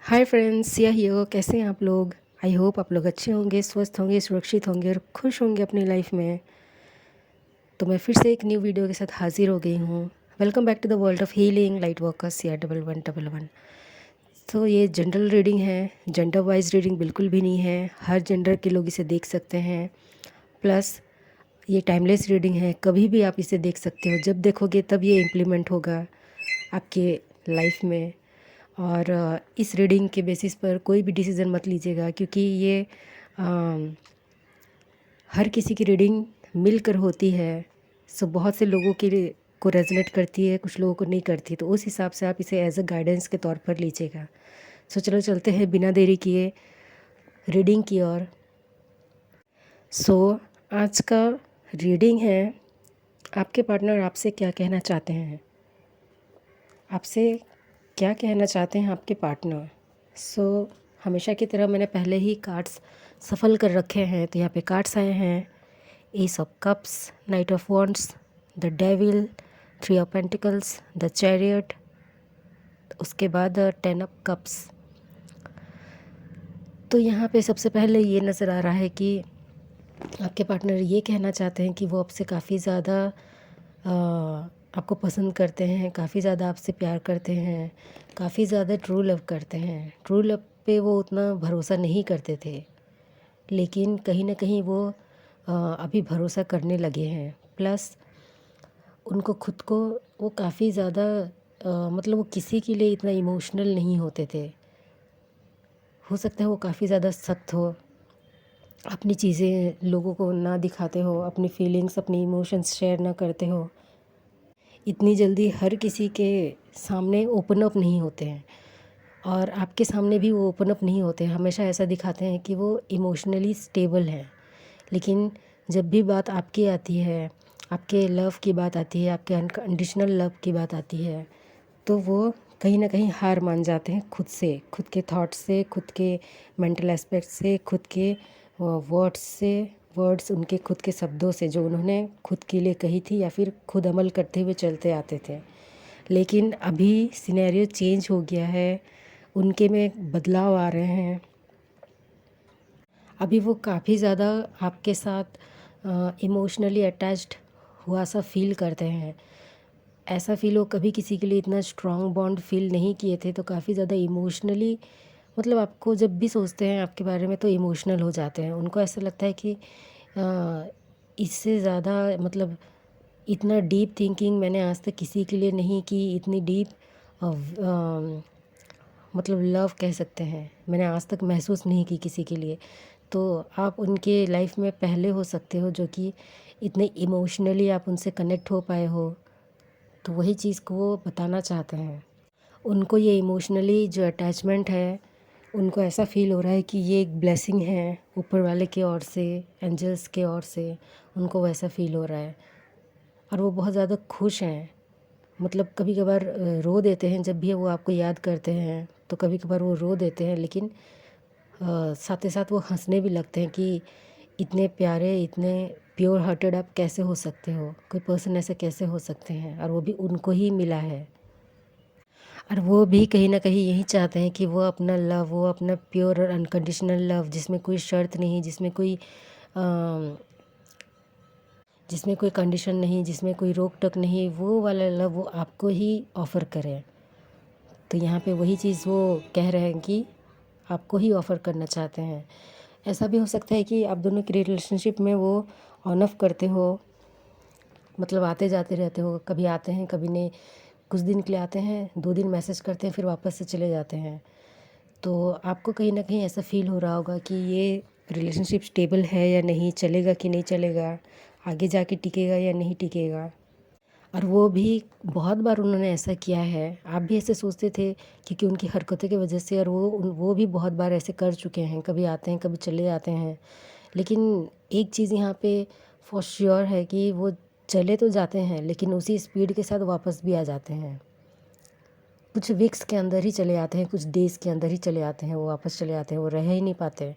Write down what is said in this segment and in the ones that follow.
Hi friends, Siya here. कैसे हैं आप लोग? आई होप आप लोग अच्छे होंगे, स्वस्थ होंगे, सुरक्षित होंगे और खुश होंगे अपनी लाइफ में। तो मैं फिर से एक न्यू वीडियो के साथ हाजिर हो गई हूँ। Welcome back to the world of healing light workers Siya 1111। तो ये जनरल रीडिंग है, जेंडर वाइज रीडिंग बिल्कुल भी नहीं है। हर जेंडर के लोग इसे देख सकते हैं। प्लस ये टाइमलेस रीडिंग है, कभी भी आप इसे देख सकते हो। जब देखोगे तब ये इम्प्लीमेंट होगा आपके लाइफ में। और इस रीडिंग के बेसिस पर कोई भी डिसीज़न मत लीजिएगा, क्योंकि ये हर किसी की रीडिंग मिलकर होती है। सो बहुत से लोगों के को रेजोनेट करती है, कुछ लोगों को नहीं करती। तो उस हिसाब से आप इसे एज अ गाइडेंस के तौर पर लीजिएगा। सो चलो चलते हैं बिना देरी किए रीडिंग की ओर। सो आज का रीडिंग है, आपके पार्टनर आपसे क्या कहना चाहते हैं। आपसे क्या कहना चाहते हैं आपके पार्टनर। सो हमेशा की तरह मैंने पहले ही कार्ड्स सफल कर रखे हैं। तो यहाँ पे कार्ड्स आए हैं, S of cups, night of wands, the devil, three of pentacles, the chariot, उसके बाद 10 ऑफ कप्स। तो यहाँ पे सबसे पहले ये नज़र आ रहा है कि आपके पार्टनर ये कहना चाहते हैं कि वो आपसे काफ़ी ज़्यादा आपको पसंद करते हैं, काफ़ी ज़्यादा आपसे प्यार करते हैं, काफ़ी ज़्यादा ट्रू लव करते हैं। ट्रू लव पे वो उतना भरोसा नहीं करते थे, लेकिन कहीं ना कहीं वो अभी भरोसा करने लगे हैं। प्लस उनको खुद को वो काफ़ी ज़्यादा मतलब वो किसी के लिए इतना इमोशनल नहीं होते थे। हो सकता है वो काफ़ी ज़्यादा सख्त हो, अपनी चीज़ें लोगों को ना दिखाते हो, अपनी फीलिंग्स, अपनी इमोशंस शेयर ना करते हो, इतनी जल्दी हर किसी के सामने ओपन अप नहीं होते हैं। और आपके सामने भी वो ओपन अप नहीं होते हैं। हमेशा ऐसा दिखाते हैं कि वो इमोशनली स्टेबल हैं, लेकिन जब भी बात आपकी आती है, आपके लव की बात आती है, आपके अनकंडीशनल लव की बात आती है, तो वो कहीं ना कहीं हार मान जाते हैं खुद से, खुद के थॉट्स से, खुद के मेंटल एस्पेक्ट से, खुद के वर्ड्स से, वर्ड्स उनके खुद के शब्दों से जो उन्होंने खुद के लिए कही थी या फिर खुद अमल करते हुए चलते आते थे। लेकिन अभी सिनेरियो चेंज हो गया है, उनके में बदलाव आ रहे हैं। अभी वो काफ़ी ज़्यादा आपके साथ इमोशनली अटैच्ड हुआ सा फील करते हैं। ऐसा फील वो कभी किसी के लिए इतना स्ट्रॉन्ग बॉन्ड फील नहीं किए थे। तो काफ़ी ज़्यादा इमोशनली, मतलब आपको जब भी सोचते हैं आपके बारे में तो इमोशनल हो जाते हैं। उनको ऐसा लगता है कि इससे ज़्यादा, मतलब इतना डीप थिंकिंग मैंने आज तक किसी के लिए नहीं की। इतनी डीप मतलब लव कह सकते हैं, मैंने आज तक महसूस नहीं की किसी के लिए। तो आप उनके लाइफ में पहले हो सकते हो जो कि इतने इमोशनली आप उनसे कनेक्ट हो पाए हो। तो वही चीज़ को वो बताना चाहते हैं। उनको ये इमोशनली जो अटैचमेंट है, उनको ऐसा फ़ील हो रहा है कि ये एक ब्लेसिंग है ऊपर वाले की ओर से, एंजल्स के ओर से। उनको वैसा फ़ील हो रहा है और वो बहुत ज़्यादा खुश हैं। मतलब कभी कभार रो देते हैं जब भी वो आपको याद करते हैं। तो कभी कभार वो रो देते हैं, लेकिन साथ ही साथ वो हंसने भी लगते हैं कि इतने प्यारे, इतने प्योर हार्टेड आप कैसे हो सकते हो, कोई पर्सन ऐसे कैसे हो सकते हैं, और वो भी उनको ही मिला है। और वो भी कहीं ना कहीं यही चाहते हैं कि वो अपना लव, वो अपना प्योर और अनकंडीशनल लव, जिसमें कोई शर्त नहीं, जिसमें कोई कंडीशन नहीं, जिसमें कोई रोक टोक नहीं, वो वाला लव वो आपको ही ऑफ़र करें। तो यहाँ पे वही चीज़ वो कह रहे हैं कि आपको ही ऑफ़र करना चाहते हैं। ऐसा भी हो सकता है कि आप दोनों की रिलेशनशिप में वो ऑन ऑफ करते हो, मतलब आते जाते रहते हो, कभी आते हैं कभी नहीं। कुछ दिन के लिए आते हैं, 2 दिन मैसेज करते हैं, फिर वापस से चले जाते हैं। तो आपको कहीं ना कहीं ऐसा फील हो रहा होगा कि ये रिलेशनशिप स्टेबल है या नहीं, चलेगा कि नहीं चलेगा, आगे जाके टिकेगा या नहीं टिकेगा। और वो भी बहुत बार उन्होंने ऐसा किया है। आप भी ऐसे सोचते थे क्योंकि उनकी हरकतों की वजह से, और वो भी बहुत बार ऐसे कर चुके हैं, कभी आते हैं कभी चले जाते हैं। लेकिन एक चीज़ यहाँ पे फॉर श्योर है कि वो चले तो जाते हैं, लेकिन उसी स्पीड के साथ वापस भी आ जाते हैं। कुछ वीक्स के अंदर ही चले आते हैं, कुछ डेज़ के अंदर ही चले आते हैं, वो वापस चले आते हैं, वो रह ही नहीं पाते।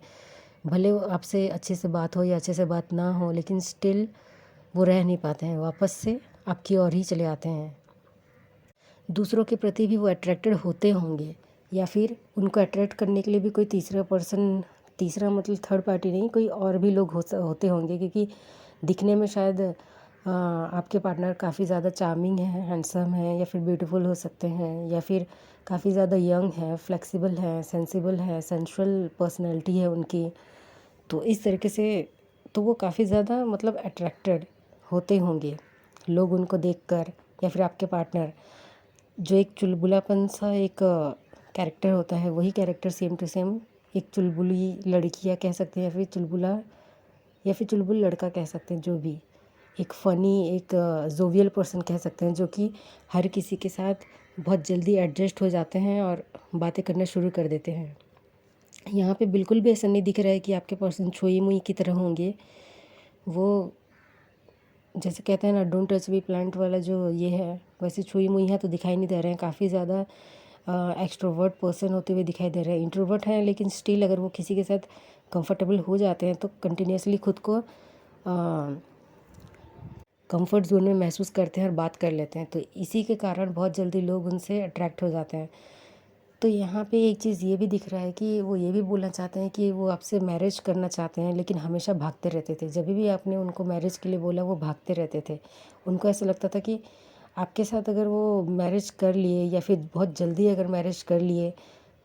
भले वो आपसे अच्छे से बात हो या अच्छे से बात ना हो, लेकिन स्टिल वो रह नहीं पाते हैं, वापस से आपकी ओर ही चले आते हैं। दूसरों के प्रति भी वो अट्रैक्टेड होते होंगे, या फिर उनको अट्रैक्ट करने के लिए भी कोई तीसरा पर्सन, तीसरा मतलब थर्ड पार्टी नहीं, कोई और भी लोग होते होंगे, क्योंकि दिखने में शायद आपके पार्टनर काफ़ी ज़्यादा चार्मिंग है, हैंडसम है, या फिर ब्यूटीफुल हो सकते हैं, या फिर काफ़ी ज़्यादा यंग है, फ्लेक्सिबल है, सेंसिबल है, सेंसुअल पर्सनैलिटी है उनकी। तो इस तरीके से तो वो काफ़ी ज़्यादा मतलब अट्रैक्टेड होते होंगे लोग उनको देखकर, या फिर आपके पार्टनर जो एक चुलबुलापन सा एक कैरेक्टर होता है, वही कैरेक्टर सेम टू सेम एक चुलबुली लड़कियाँ कह सकते हैं, या फिर चुलबुला या फिर चुलबुल लड़का कह सकते हैं, जो भी एक फ़नी एक जोवियल पर्सन कह सकते हैं, जो कि हर किसी के साथ बहुत जल्दी एडजस्ट हो जाते हैं और बातें करना शुरू कर देते हैं। यहाँ पे बिल्कुल भी ऐसा नहीं दिख रहा है कि आपके पर्सन छुई मुई की तरह होंगे। वो जैसे कहते हैं ना, डोंट टच मी प्लांट वाला जो ये है, वैसे छुई मुई है तो दिखाई नहीं दे रहे हैं। काफ़ी ज़्यादा एक्सट्रोवर्ट पर्सन होते हुए दिखाई दे रहे हैं। इंट्रोवर्ट हैं लेकिन स्टिल अगर वो किसी के साथ कंफर्टेबल हो जाते हैं तो कंटिन्यूसली खुद को कंफर्ट जोन में महसूस करते हैं और बात कर लेते हैं। तो इसी के कारण बहुत जल्दी लोग उनसे अट्रैक्ट हो जाते हैं। तो यहाँ पे एक चीज़ ये भी दिख रहा है कि वो ये भी बोलना चाहते हैं कि वो आपसे मैरिज करना चाहते हैं, लेकिन हमेशा भागते रहते थे। जब भी आपने उनको मैरिज के लिए बोला वो भागते रहते थे। उनको ऐसा लगता था कि आपके साथ अगर वो मैरिज कर लिए या फिर बहुत जल्दी अगर मैरिज कर लिए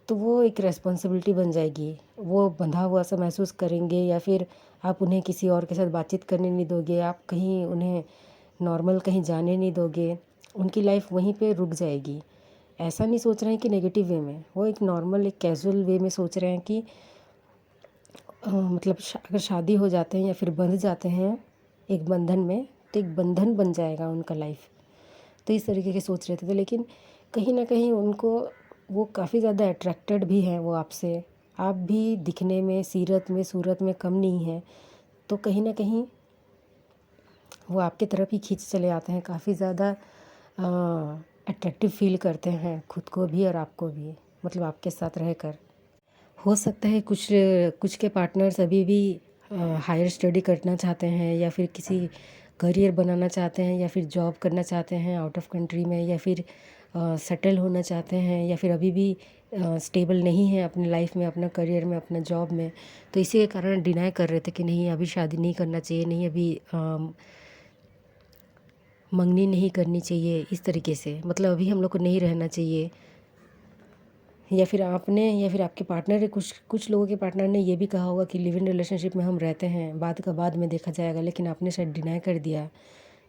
तो वो एक रेस्पॉन्सिबिलिटी बन जाएगी। वो बंधा हुआ सा महसूस करेंगे, या फिर आप उन्हें किसी और के साथ बातचीत करने नहीं दोगे, आप कहीं उन्हें नॉर्मल कहीं जाने नहीं दोगे, उनकी लाइफ वहीं पे रुक जाएगी। ऐसा नहीं सोच रहे हैं कि नेगेटिव वे में, वो एक नॉर्मल एक कैजुअल वे में सोच रहे हैं कि मतलब अगर शादी हो जाते हैं या फिर बंध जाते हैं एक बंधन में, तो एक बंधन बन जाएगा उनका लाइफ। तो इस तरीके के सोच रहे थे, लेकिन कहीं ना कहीं उनको वो काफ़ी ज़्यादा अट्रैक्टेड भी हैं वो आपसे। आप भी दिखने में, सीरत में, सूरत में कम नहीं है, तो कहीं ना कहीं वो आपके तरफ ही खींच चले आते हैं। काफ़ी ज़्यादा अट्रैक्टिव फील करते हैं खुद को भी और आपको भी, मतलब आपके साथ रहकर। हो सकता है कुछ कुछ के पार्टनर्स अभी भी हायर स्टडी करना चाहते हैं, या फिर किसी करियर बनाना चाहते हैं, या फिर जॉब करना चाहते हैं आउट ऑफ कंट्री में, या फिर सेटल होना चाहते हैं, या फिर अभी भी स्टेबल नहीं है अपनी लाइफ में, अपना करियर में, अपना जॉब में। तो इसी के कारण डिनाई कर रहे थे कि नहीं अभी शादी नहीं करना चाहिए, नहीं अभी मंगनी नहीं करनी चाहिए, इस तरीके से मतलब अभी हम लोग को नहीं रहना चाहिए। या फिर आपने या फिर आपके पार्टनर ने, कुछ कुछ लोगों के पार्टनर ने ये भी कहा होगा कि लिव इन रिलेशनशिप में हम रहते हैं, बाद का बाद में देखा जाएगा, लेकिन आपने शायद डिनाई कर दिया,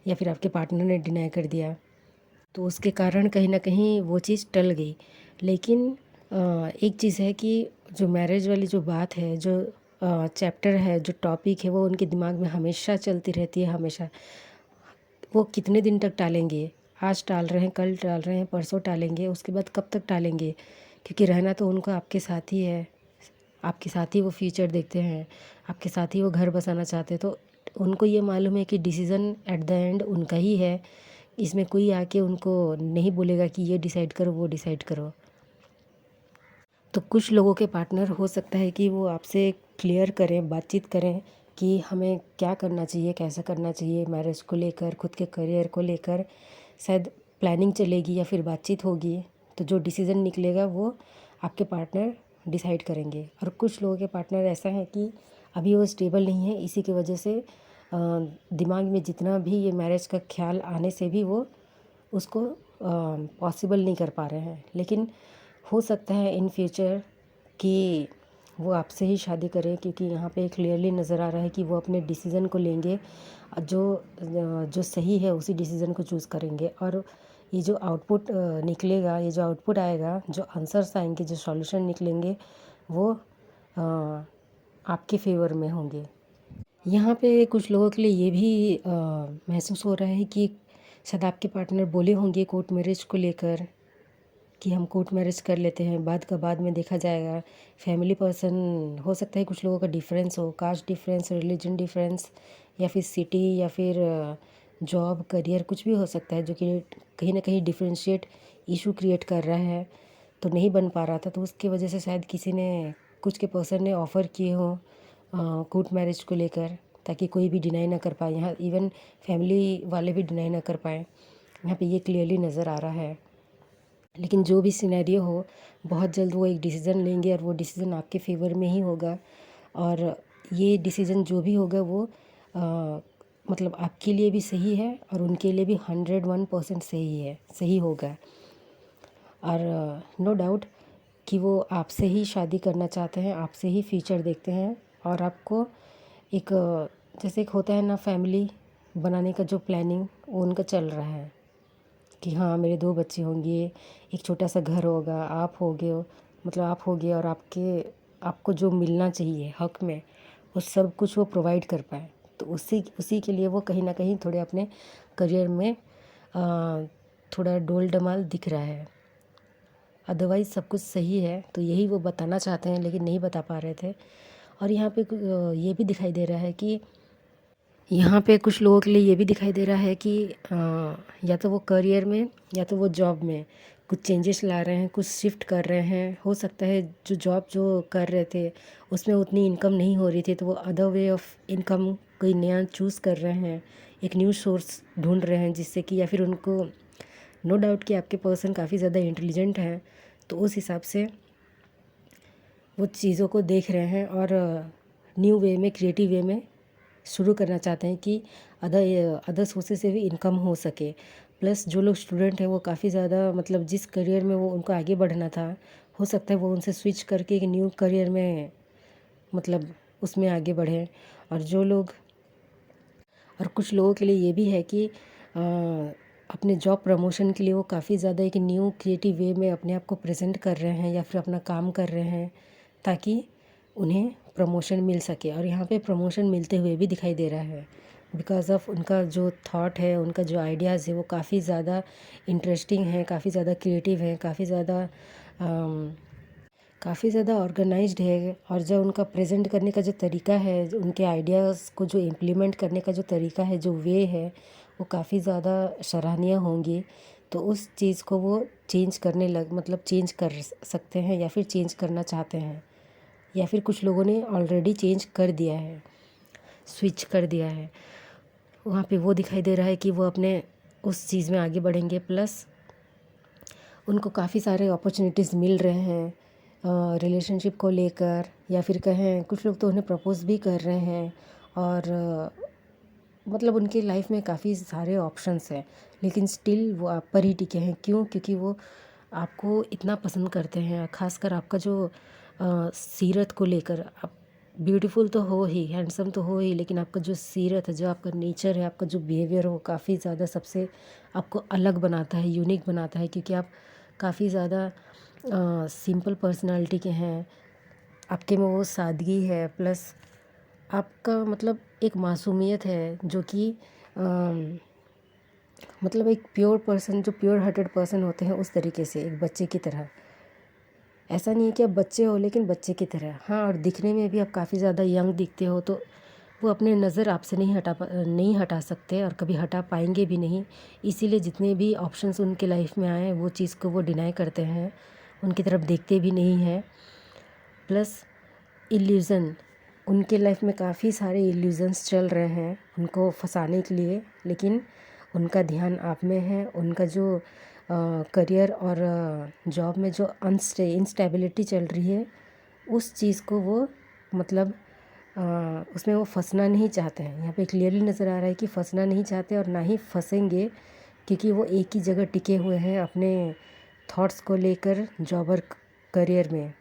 या फिर आपके पार्टनर ने डिनाई कर दिया। तो उसके कारण कहीं ना कहीं वो चीज़ टल गई। लेकिन एक चीज़ है कि जो मैरिज वाली जो बात है, जो चैप्टर है, जो टॉपिक है, वो उनके दिमाग में हमेशा चलती रहती है, हमेशा। वो कितने दिन तक टालेंगे? आज टाल रहे हैं, कल टाल रहे हैं, परसों टालेंगे, उसके बाद कब तक टालेंगे? क्योंकि रहना तो उनको आपके साथ ही है, आपके साथ ही वो फ्यूचर देखते हैं, आपके साथ ही वो घर बसाना चाहते हैं। तो उनको ये मालूम है कि डिसीज़न एट द एंड उनका ही है। इसमें कोई आके उनको नहीं बोलेगा कि ये डिसाइड करो, वो डिसाइड करो। तो कुछ लोगों के पार्टनर हो सकता है कि वो आपसे क्लियर करें, बातचीत करें कि हमें क्या करना चाहिए, कैसा करना चाहिए मैरिज को लेकर, खुद के करियर को लेकर। शायद प्लानिंग चलेगी या फिर बातचीत होगी, तो जो डिसीज़न निकलेगा वो आपके पार्टनर डिसाइड करेंगे। और कुछ लोगों के पार्टनर ऐसा है कि अभी वो स्टेबल नहीं है, इसी की वजह से दिमाग में जितना भी ये मैरिज का ख्याल आने से भी वो उसको पॉसिबल नहीं कर पा रहे हैं। लेकिन हो सकता है इन फ्यूचर कि वो आपसे ही शादी करें, क्योंकि यहाँ पे क्लियरली नज़र आ रहा है कि वो अपने डिसीज़न को लेंगे, जो सही है उसी डिसीज़न को चूज़ करेंगे। और ये जो आउटपुट निकलेगा, ये जो आउटपुट आएगा, जो आंसर्स आएंगे, जो सॉल्यूशन निकलेंगे, वो आपके फेवर में होंगे। यहाँ पे कुछ लोगों के लिए ये भी महसूस हो रहा है कि शायद आपके पार्टनर बोले होंगे कोर्ट मैरिज को लेकर कि हम कोर्ट मैरिज कर लेते हैं, बाद का बाद में देखा जाएगा। फैमिली पर्सन हो सकता है कुछ लोगों का डिफरेंस हो, कास्ट डिफरेंस, रिलीजन डिफरेंस, या फिर सिटी, या फिर जॉब, करियर, कुछ भी हो सकता है, जो कि कहीं ना कहीं डिफरेंशिएट इशू क्रिएट कर रहा है। तो नहीं बन पा रहा था, तो उसकी वजह से शायद किसी ने, कुछ के पर्सन ने ऑफ़र किए हों कोर्ट मैरिज को लेकर, ताकि कोई भी डिनाई ना कर पाए। यहाँ इवन फैमिली वाले भी डिनाई ना कर पाएँ। यहाँ पे ये क्लियरली नज़र आ रहा है। लेकिन जो भी सिनेरियो हो, बहुत जल्द वो एक डिसीज़न लेंगे और वो डिसीज़न आपके फ़ेवर में ही होगा। और ये डिसीज़न जो भी होगा वो मतलब आपके लिए भी सही है और उनके लिए भी 101% सही होगा। और नो डाउट कि वो आपसे ही शादी करना चाहते हैं, आपसे ही फ्यूचर देखते हैं। और आपको एक जैसे एक होता है ना फैमिली बनाने का जो प्लानिंग, वो उनका चल रहा है कि हाँ मेरे 2 बच्चे होंगे, एक छोटा सा घर होगा, आप होगे, मतलब आप होगे और आपको जो मिलना चाहिए हक में, वो सब कुछ वो प्रोवाइड कर पाए। तो उसी उसी के लिए वो कहीं ना कहीं थोड़े अपने करियर में थोड़ा डोल डमाल दिख रहा है। अदरवाइज़ सब कुछ सही है, तो यही वो बताना चाहते हैं लेकिन नहीं बता पा रहे थे। और यहाँ पे ये भी दिखाई दे रहा है कि यहाँ पे कुछ लोगों के लिए ये भी दिखाई दे रहा है कि या तो वो करियर में या तो वो जॉब में कुछ चेंजेस ला रहे हैं, कुछ शिफ्ट कर रहे हैं। हो सकता है जो जॉब जो कर रहे थे उसमें उतनी इनकम नहीं हो रही थी, तो वो अदर वे ऑफ इनकम कोई नया चूज़ कर रहे हैं, एक न्यू सोर्स ढूंढ रहे हैं, जिससे कि या फिर उनको नो डाउट कि आपके पर्सन काफ़ी ज़्यादा इंटेलिजेंट हैं, तो उस हिसाब से वो चीज़ों को देख रहे हैं और न्यू वे में, क्रिएटिव वे में शुरू करना चाहते हैं कि अदर सोर्सेज से भी इनकम हो सके। प्लस जो लोग स्टूडेंट हैं वो काफ़ी ज़्यादा मतलब जिस करियर में वो उनको आगे बढ़ना था, हो सकता है वो उनसे स्विच करके एक न्यू करियर में मतलब उसमें आगे बढ़ें। और जो लोग और कुछ लोगों के लिए ये भी है कि अपने जॉब प्रमोशन के लिए वो काफ़ी ज़्यादा एक न्यू क्रिएटिव वे में अपने आप को प्रेजेंट कर रहे हैं या फिर अपना काम कर रहे हैं, ताकि उन्हें प्रमोशन मिल सके। और यहाँ पे प्रमोशन मिलते हुए भी दिखाई दे रहा है, बिकॉज़ ऑफ उनका जो थॉट है, उनका जो आइडियाज़ है वो काफ़ी ज़्यादा इंटरेस्टिंग है, काफ़ी ज़्यादा क्रिएटिव है, काफ़ी ज़्यादा ऑर्गेनाइज्ड है। और जो उनका प्रेजेंट करने का जो तरीका है, उनके आइडियाज़ को जो इम्प्लीमेंट करने का जो तरीका है, जो वे है, वो काफ़ी ज़्यादा सराहनीय होंगी। तो उस चीज़ को वो चेंज कर सकते हैं या फिर चेंज करना चाहते हैं, या फिर कुछ लोगों ने ऑलरेडी चेंज कर दिया है, स्विच कर दिया है। वहाँ पे वो दिखाई दे रहा है कि वो अपने उस चीज़ में आगे बढ़ेंगे। प्लस उनको काफ़ी सारे अपॉर्चुनिटीज़ मिल रहे हैं रिलेशनशिप को लेकर, या फिर कहें कुछ लोग तो उन्हें प्रपोज़ भी कर रहे हैं। और मतलब उनकी लाइफ में काफ़ी सारे ऑप्शंस हैं, लेकिन स्टिल वो आप पर ही टिके हैं। क्यों? क्योंकि वो आपको इतना पसंद करते हैं, खासकर आपका जो सीरत को लेकर। आप ब्यूटीफुल तो हो ही, हैंडसम तो हो ही, लेकिन आपका जो सीरत है, जो आपका नेचर है, आपका जो बिहेवियर हो, काफ़ी ज़्यादा सबसे आपको अलग बनाता है, यूनिक बनाता है। क्योंकि आप काफ़ी ज़्यादा सिंपल पर्सनालिटी के हैं, आपके में वो सादगी है, प्लस आपका मतलब एक मासूमियत है, जो कि मतलब एक प्योर पर्सन, जो प्योर हार्टेड पर्सन होते हैं उस तरीके से, एक बच्चे की तरह। ऐसा नहीं है कि आप बच्चे हो, लेकिन बच्चे की तरह। हाँ, और दिखने में भी आप काफ़ी ज़्यादा यंग दिखते हो, तो वो अपने नज़र आपसे नहीं हटा सकते और कभी हटा पाएंगे भी नहीं। इसीलिए जितने भी ऑप्शंस उनके लाइफ में आए, वो चीज़ को वो डिनाई करते हैं, उनकी तरफ देखते भी नहीं हैं। प्लस इल्यूज़न, उनके लाइफ में काफ़ी सारे इल्यूज़न्स चल रहे हैं उनको फंसाने के लिए, लेकिन उनका ध्यान आप में है। उनका जो करियर और जॉब में जो इंस्टेबिलिटी चल रही है, उस चीज़ को वो मतलब उसमें वो फंसना नहीं चाहते हैं। यहाँ पे क्लियरली नज़र आ रहा है कि फंसना नहीं चाहते और ना ही फंसेंगे, क्योंकि वो एक ही जगह टिके हुए हैं अपने थॉट्स को लेकर, जॉब और करियर में।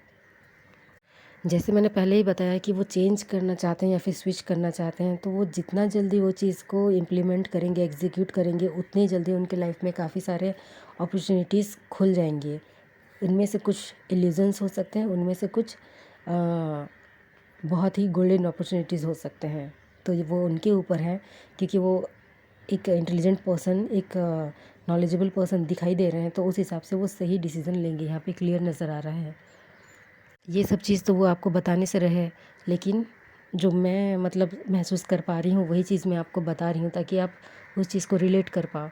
जैसे मैंने पहले ही बताया कि वो चेंज करना चाहते हैं या फिर स्विच करना चाहते हैं, तो वो जितना जल्दी वो चीज़ को इम्प्लीमेंट करेंगे, एग्जीक्यूट करेंगे, उतनी जल्दी उनके लाइफ में काफ़ी सारे अपॉर्चुनिटीज़ खुल जाएंगे। उनमें से कुछ इल्यूजन्स हो सकते हैं, उनमें से कुछ बहुत ही गोल्डन अपॉर्चुनिटीज़ हो सकते हैं। तो ये वो उनके ऊपर है, क्योंकि वो एक इंटेलिजेंट पर्सन, एक नॉलेजेबल पर्सन दिखाई दे रहे हैं, तो उस हिसाब से वो सही डिसीज़न लेंगे। यहाँ पे क्लियर नज़र आ रहा है। ये सब चीज़ तो वो आपको बताने से रहे, लेकिन जो मैं मतलब महसूस कर पा रही हूँ, वही चीज़ मैं आपको बता रही हूँ, ताकि आप उस चीज़ को रिलेट कर पाओ।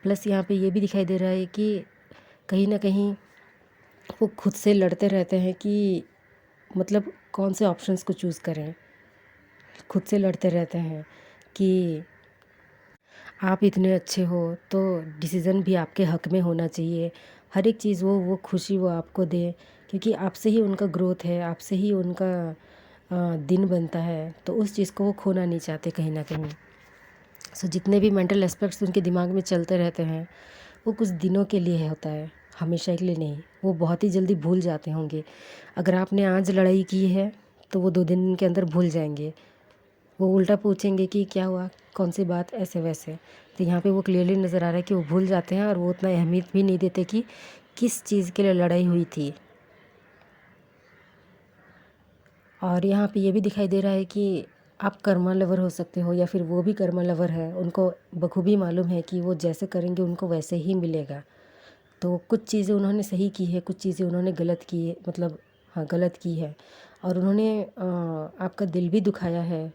प्लस यहाँ पे ये भी दिखाई दे रहा है कि कहीं ना कहीं वो खुद से लड़ते रहते हैं कि मतलब कौन से ऑप्शंस को चूज़ करें। खुद से लड़ते रहते हैं कि आप इतने अच्छे हो, तो डिसीज़न भी आपके हक में होना चाहिए। हर एक चीज़ वो खुशी वो आपको दे, क्योंकि आपसे ही उनका ग्रोथ है, आपसे ही उनका दिन बनता है, तो उस चीज़ को वो खोना नहीं चाहते कहीं ना कहीं। सो जितने भी मेंटल एस्पेक्ट्स उनके दिमाग में चलते रहते हैं वो कुछ दिनों के लिए होता है, हमेशा के लिए नहीं। वो बहुत ही जल्दी भूल जाते होंगे। अगर आपने आज लड़ाई की है तो वो 2 दिन के अंदर भूल जाएंगे। वो उल्टा पूछेंगे कि क्या हुआ, कौन सी बात, ऐसे वैसे। तो यहाँ पे वो क्लियरली नज़र आ रहा है कि वो भूल जाते हैं और वो उतना अहमियत भी नहीं देते कि किस चीज़ के लिए लड़ाई हुई थी। और यहाँ पे ये भी दिखाई दे रहा है कि आप कर्मा लवर हो सकते हो या फिर वो भी कर्मा लवर है। उनको बखूबी मालूम है कि वो जैसे करेंगे उनको वैसे ही मिलेगा। तो कुछ चीज़ें उन्होंने सही की है, कुछ चीज़ें उन्होंने गलत की है, मतलब हाँ गलत की है। और उन्होंने आपका दिल भी दुखाया है,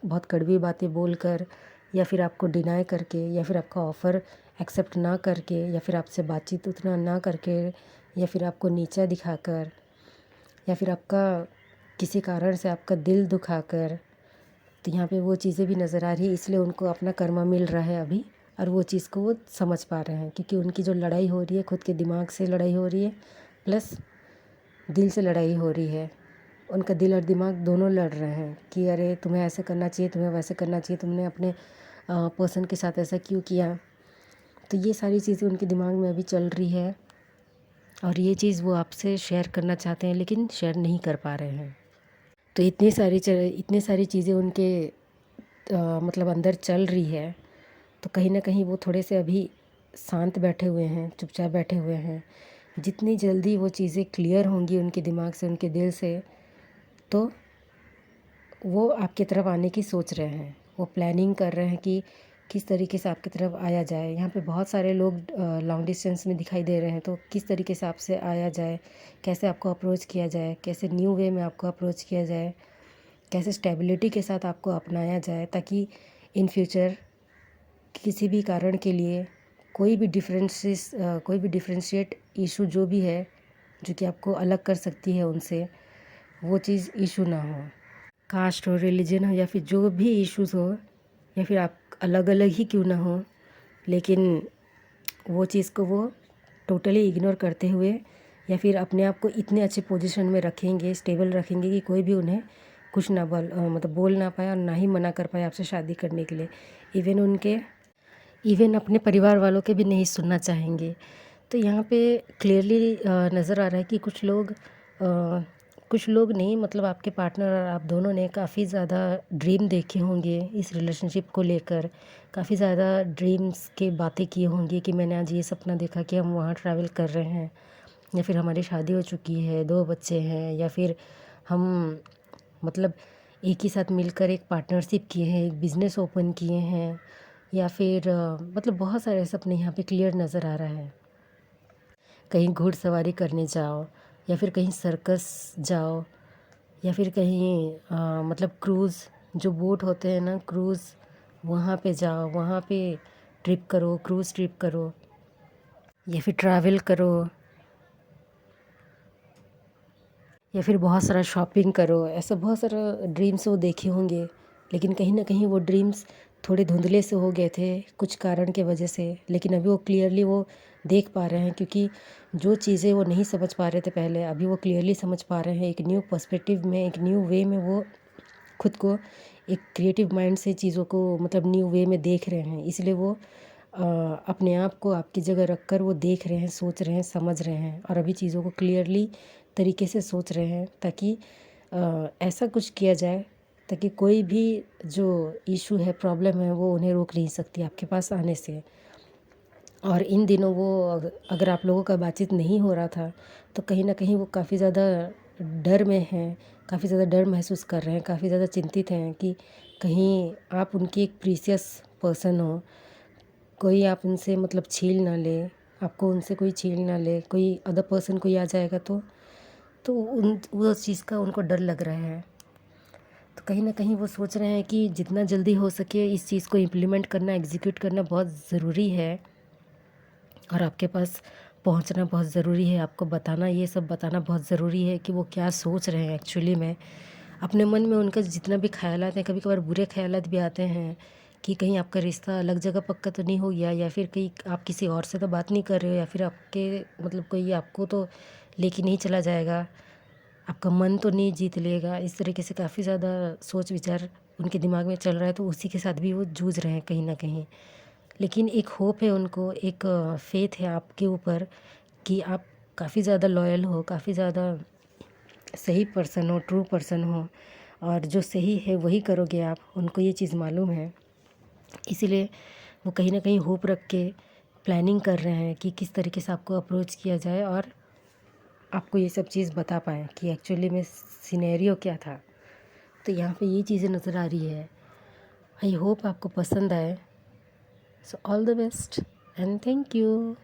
बहुत कड़वी बातें बोलकर, या फिर आपको डिनाई करके, या फिर आपका ऑफ़र एक्सेप्ट ना करके, या फिर आपसे बातचीत उतना ना करके, या फिर आपको नीचा दिखाकर, या फिर आपका किसी कारण से आपका दिल दुखाकर। तो यहाँ पे वो चीज़ें भी नज़र आ रही है, इसलिए उनको अपना कर्मा मिल रहा है अभी। और वो चीज़ को वो समझ पा रहे हैं, क्योंकि उनकी जो लड़ाई हो रही है खुद के दिमाग से लड़ाई हो रही है, प्लस दिल से लड़ाई हो रही है। उनका दिल और दिमाग दोनों लड़ रहे हैं कि अरे तुम्हें ऐसे करना चाहिए, तुम्हें वैसे करना चाहिए, तुमने अपने पर्सन के साथ ऐसा क्यों किया। तो ये सारी चीज़ें उनके दिमाग में अभी चल रही है और ये चीज़ वो आपसे शेयर करना चाहते हैं लेकिन शेयर नहीं कर पा रहे हैं। तो इतनी सारी चीज़ें उनके मतलब अंदर चल रही है। तो कहीं ना कहीं वो थोड़े से अभी शांत बैठे हुए हैं, चुपचाप बैठे हुए हैं। जितनी जल्दी वो चीज़ें क्लियर होंगी उनके दिमाग से, उनके दिल से, तो वो आपकी तरफ आने की सोच रहे हैं। वो प्लानिंग कर रहे हैं कि किस तरीके से आपकी तरफ आया जाए। यहाँ पे बहुत सारे लोग लॉन्ग डिस्टेंस में दिखाई दे रहे हैं, तो किस तरीके से आपसे आया जाए, कैसे आपको अप्रोच किया जाए, कैसे न्यू वे में आपको अप्रोच किया जाए, कैसे स्टेबिलिटी के साथ आपको अपनाया जाए, ताकि इन फ्यूचर किसी भी कारण के लिए कोई भी डिफरेंशिएट इशू जो भी है, जो कि आपको अलग कर सकती है उनसे, वो चीज़ इशू ना हो। कास्ट हो, रिलीजन हो, या फिर जो भी इश्यूज़ हो, या फिर आप अलग अलग ही क्यों ना हो, लेकिन वो चीज़ को वो टोटली इग्नोर करते हुए, या फिर अपने आप को इतने अच्छे पोजीशन में रखेंगे, स्टेबल रखेंगे कि कोई भी उन्हें कुछ ना मतलब बोल ना पाए और ना ही मना कर पाए आपसे शादी करने के लिए। इवन अपने परिवार वालों के भी नहीं सुनना चाहेंगे। तो यहाँ पे क्लियरली नज़र आ रहा है कि कुछ लोग नहीं, मतलब आपके पार्टनर और आप दोनों ने काफ़ी ज़्यादा ड्रीम देखे होंगे इस रिलेशनशिप को लेकर। काफ़ी ज़्यादा ड्रीम्स की बातें की होंगी कि मैंने आज ये सपना देखा कि हम वहाँ ट्रैवल कर रहे हैं, या फिर हमारी शादी हो चुकी है, 2 बच्चे हैं, या फिर हम मतलब एक ही साथ मिलकर एक पार्टनरशिप किए हैं, एक बिज़नेस ओपन किए हैं, या फिर मतलब बहुत सारे सपने यहाँ पे क्लियर नज़र आ रहा है। कहीं घुड़सवारी करने जाओ, या फिर कहीं सर्कस जाओ, या फिर कहीं मतलब क्रूज़, जो बोट होते हैं ना क्रूज़, वहाँ पे जाओ, वहाँ पे ट्रिप करो, क्रूज़ ट्रिप करो, या फिर ट्रैवल करो, या फिर बहुत सारा शॉपिंग करो। ऐसा बहुत सारा ड्रीम्स वो देखे होंगे, लेकिन कहीं ना कहीं वो ड्रीम्स थोड़े धुंधले से हो गए थे कुछ कारण के वजह से। लेकिन अभी वो क्लियरली वो देख पा रहे हैं, क्योंकि जो चीज़ें वो नहीं समझ पा रहे थे पहले, अभी वो क्लियरली समझ पा रहे हैं। एक न्यू पर्सपेक्टिव में, एक न्यू वे में वो खुद को एक क्रिएटिव माइंड से चीज़ों को मतलब न्यू वे में देख रहे हैं। इसलिए वो अपने आप को आपकी जगह रख कर वो देख रहे हैं, सोच रहे हैं, समझ रहे हैं, और अभी चीज़ों को क्लियरली तरीके से सोच रहे हैं, ताकि ऐसा कुछ किया जाए ताकि कोई भी जो इशू है, प्रॉब्लम है, वो उन्हें रोक नहीं सकती आपके पास आने से। और इन दिनों वो अगर आप लोगों का बातचीत नहीं हो रहा था तो कहीं ना कहीं वो काफ़ी ज़्यादा डर में हैं, काफ़ी ज़्यादा डर महसूस कर रहे हैं, काफ़ी ज़्यादा चिंतित हैं कि कहीं आप उनकी एक प्रीसियस पर्सन हो, कोई आप उनसे मतलब छीन ना ले, आपको उनसे कोई छीन ना ले, कोई अदर पर्सन कोई आ जाएगा तो उन वो चीज़ का उनको डर लग रहा है। तो कहीं ना कहीं वो सोच रहे हैं कि जितना जल्दी हो सके इस चीज़ को इम्प्लीमेंट करना, एग्जीक्यूट करना बहुत ज़रूरी है, और आपके पास पहुंचना बहुत ज़रूरी है। आपको बताना, ये सब बताना बहुत ज़रूरी है कि वो क्या सोच रहे हैं एक्चुअली में। अपने मन में उनका जितना भी ख़यालात हैं, कभी कभार बुरे ख़यालात भी आते हैं कि कहीं आपका रिश्ता अलग जगह पक्का तो नहीं हो गया, या फिर कहीं आप किसी और से तो बात नहीं कर रहे हो, या फिर आपके मतलब कोई आपको तो लेके नहीं चला जाएगा, आपका मन तो नहीं जीत लेगा। इस तरीके से काफ़ी ज़्यादा सोच विचार उनके दिमाग में चल रहा है, तो उसी के साथ भी वो जूझ रहे हैं कहीं ना कहीं। लेकिन एक होप है उनको, एक फेथ है आपके ऊपर कि आप काफ़ी ज़्यादा लॉयल हो, काफ़ी ज़्यादा सही पर्सन हो, ट्रू पर्सन हो, और जो सही है वही करोगे आप। उनको ये चीज़ मालूम है, इसीलिए वो कहीं ना कहीं होप रख के प्लानिंग कर रहे हैं कि किस तरीके से आपको अप्रोच किया जाए और आपको ये सब चीज़ बता पाएँ कि एक्चुअली में सिनेरियो क्या था। तो यहाँ पे ये चीज़ें नज़र आ रही है। आई होप आपको पसंद आए। So all the best and thank you.